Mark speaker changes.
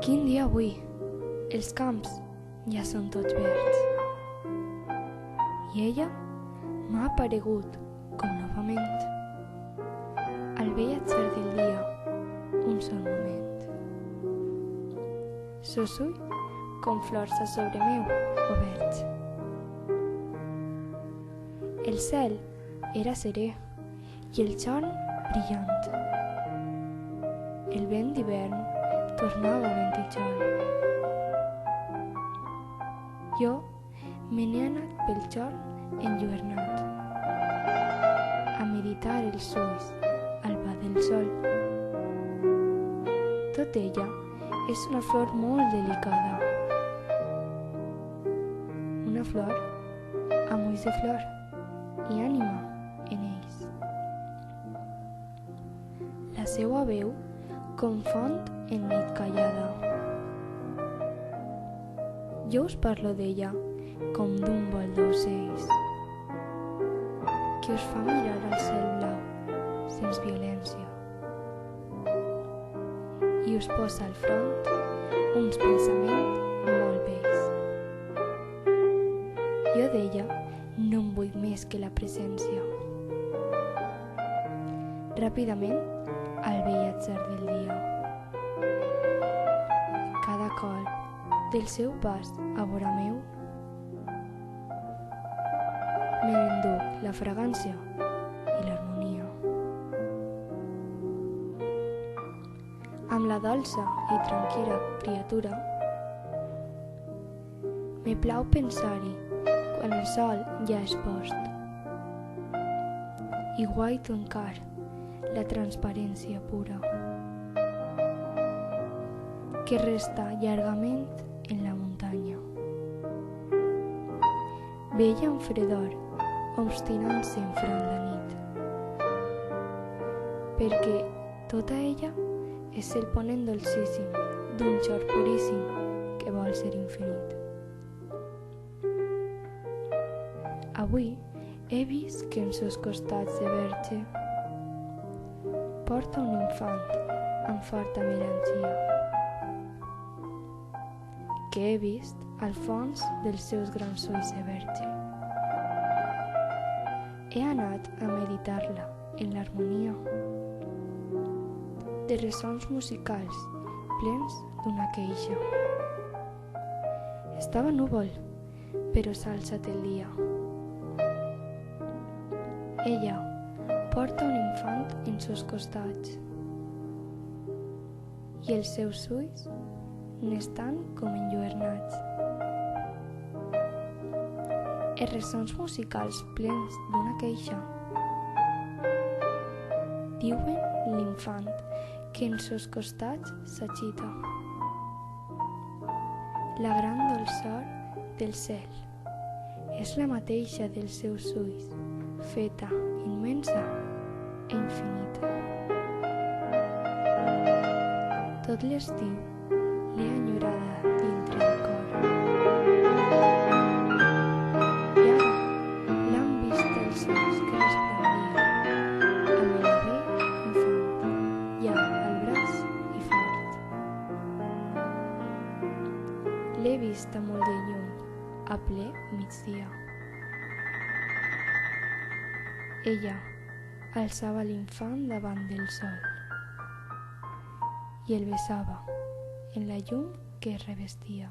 Speaker 1: Quin dia avui! Els camps ja són tots verds. I ella m'ha aparegut com novament al vell atzer del dia un sol moment. Sos ulls com flors a sobre meu oberts. El cel era serè i el jorn brillant. El vent d'hivern tornava a ventejol. Jo me n'he anat pel jorn enlluernat a meditar els ulls al pa del sol. Tot ella és una flor molt delicada, una flor amb ulls de flor i ànima en ells. La seua veu confon en nit callada. Jo us parlo d'ella com d'un vol d'ocells que us fa mirar al cel blau sense violència i us posa al front uns pensaments molt vells. Jo d'ella no en vull més que la presència. Ràpidament al vell atzer del dia. Cada colp del seu pas a vora meu me n'enduc la fragància i l'harmonia. Amb la dolça i tranquil·la criatura me plau pensar-hi quan el sol ja és post i guaito encara la transparència pura que resta llargament en la muntanya. Vella amb fredor, obstinant-se enfront la nit, perquè tota ella és el ponent dolcíssim d'un xor puríssim que vol ser infinit. Avui he vist que en sos costats de verge porta un infant amb forta melangia, que he vist al fons dels seus grans ulls de verge. He anat a meditar-la en l'harmonia de ressons musicals plens d'una queixa. Estava núvol, però s'ha alçat el dia. Ella porta un infant en sos costats i els seus ulls n'estan com enlluernats. Els ressons musicals plens d'una queixa diuen l'infant que en sos costats s'agita. La gran dolçor del cel és la mateixa dels seus ulls, feta, immensa e infinita. Tot l'estiu l'he enyorada dintre el cor. I ara l'han vist els ulls que resplendia amb el vell infant ja al braç i fort. L'he vist a molt de lluny, a ple migdia. Ella alçava l'infant davant del sol i el besava en la llum que es revestia.